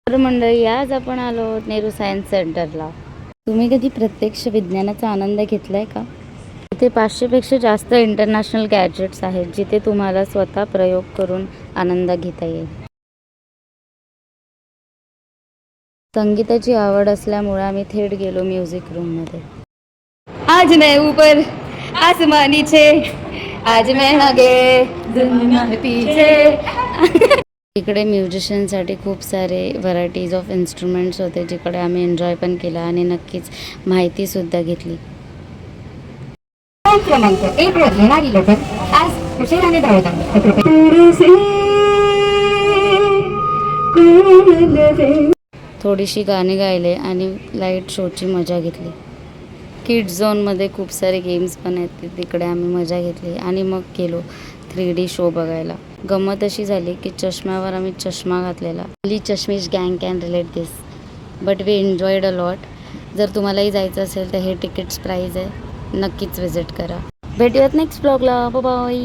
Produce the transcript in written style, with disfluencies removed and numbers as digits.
तर मंडळी, आज आपण आलो आहोत नेहरू सायन्स सेंटरला. तुम्ही कधी प्रत्यक्ष विज्ञानाचा आनंद घेतलाय का? इथे 500पेक्षा जास्त इंटरनॅशनल गॅजेट्स आहेत जिथे तुम्हाला स्वतः प्रयोग करून आनंद घेता येईल. संगीताची आवड असल्यामुळे आम्ही थेट गेलो म्युझिक रूममध्ये. आज मैं ऊपर आसमान नीचे, आज मैं आगे दुनिया पीछे. इकडे म्युझिशियनसाठी खूप सारे व्हरायटीज ऑफ इन्स्ट्रुमेंट्स होते जिकडे आम्ही एन्जॉय पण केला आणि नक्कीच माहितीसुद्धा घेतली. क्रमांक 1 वर येणारी लोक आज उशिराने धावतात. थोडीशी गाणी गायले आणि लाईट शोची मजा घेतली. किड्स झोनमध्ये खूप सारे गेम्स पण आहेत, तिकडे आम्ही मजा घेतली आणि मग गेलो 3D शो बघायला. गंमत अशी झाली की चष्म्यावर आम्ही चष्मा घातलेला. ओन्ली चष्मीश गँग can relate this, but we enjoyed a lot. जर तुम्हालाही जायचं असेल तर हे तिकीट्स प्राईज आहे, नक्कीच विजिट करा. भेटूयात नेक्स्ट ब्लॉगला. बाय.